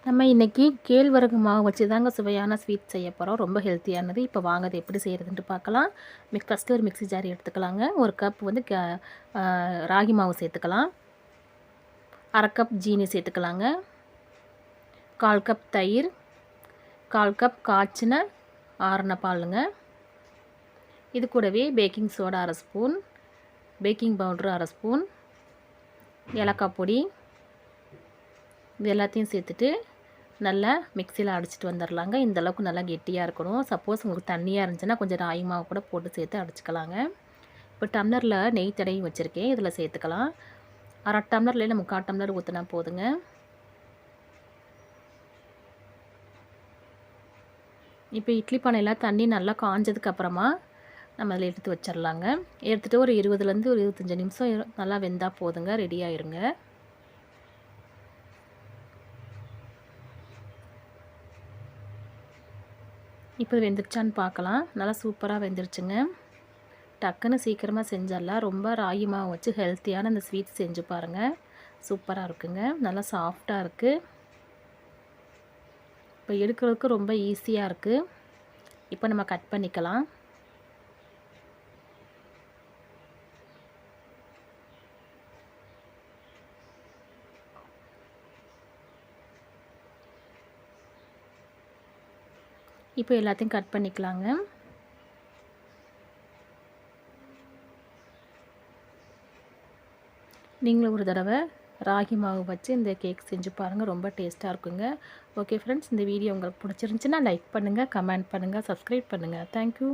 நம்ம இன்றைக்கி கேழ்வரகு மாவு வச்சு தாங்க சுவையான ஸ்வீட் செய்ய போகிறோம். ரொம்ப ஹெல்த்தியானது. இப்போ வாங்க அது எப்படி செய்கிறதுன்ட்டு பார்க்கலாம். ஃபஸ்ட்டு ஒரு மிக்ஸி ஜார் எடுத்துக்கலாங்க. ஒரு கப் வந்து ராகி மாவு சேர்த்துக்கலாம். 1/2 கப் ஜீனி சேர்த்துக்கலாங்க. 1/4 கப் தயிர், 1/4 கப் காய்ச்சின ஆறின பாலுங்க. இது கூடவே baking soda 1/2 spoon, baking powder 1/2 spoon, ஏலக்காய் பொடி, இது எல்லாத்தையும் சேர்த்துட்டு நல்லா மிக்சியில் அடிச்சிட்டு வந்துடலாங்க. இந்தளவுக்கு நல்லா கெட்டியாக இருக்கணும். சப்போஸ் உங்களுக்கு தண்ணியாக இருந்துச்சுன்னா கொஞ்சம் ராகி மாவு கூட போட்டு சேர்த்து அடிச்சுக்கலாங்க. இப்போ டம்ளரில் நெய் தடவி வச்சுருக்கேன், இதில் சேர்த்துக்கலாம். 1/2 டம்ளர்லேயே 3/4 டம்ளர் ஊற்றினா போதுங்க. இப்போ இட்லி பானையில் தண்ணி நல்லா காஞ்சதுக்கப்புறமா நம்ம அதில் எடுத்து வச்சிடலாங்க. எடுத்துகிட்டு ஒரு 20லேருந்து ஒரு 25 நிமிஷம் நல்லா வெந்தால் போதுங்க, ரெடி ஆயிருங்க. இப்போ வெந்துருச்சான்னு பார்க்கலாம். நல்லா சூப்பராக வெந்துருச்சுங்க. டக்குன்னு சீக்கிரமாக செஞ்சிடலாம். ரொம்ப ராகி மாவு வச்சு ஹெல்த்தியான இந்த ஸ்வீட் செஞ்சு பாருங்கள். சூப்பராக இருக்குங்க. நல்லா சாஃப்டாக இருக்குது. இப்போ எடுக்கிறதுக்கு ரொம்ப ஈஸியாக இருக்குது. இப்போ நம்ம கட் பண்ணிக்கலாம். இப்போ எல்லாத்தையும் கட் பண்ணிக்கலாங்க. நீங்களும் ஒரு தடவை ராகி மாவு வச்சு இந்த கேக் செஞ்சு பாருங்கள். ரொம்ப டேஸ்ட்டாக இருக்குங்க. ஓகே ஃப்ரெண்ட்ஸ், இந்த வீடியோ உங்களுக்கு பிடிச்சிருந்துச்சுன்னா லைக் பண்ணுங்கள், கமெண்ட் பண்ணுங்கள், சப்ஸ்கிரைப் பண்ணுங்கள். தேங்க்யூ.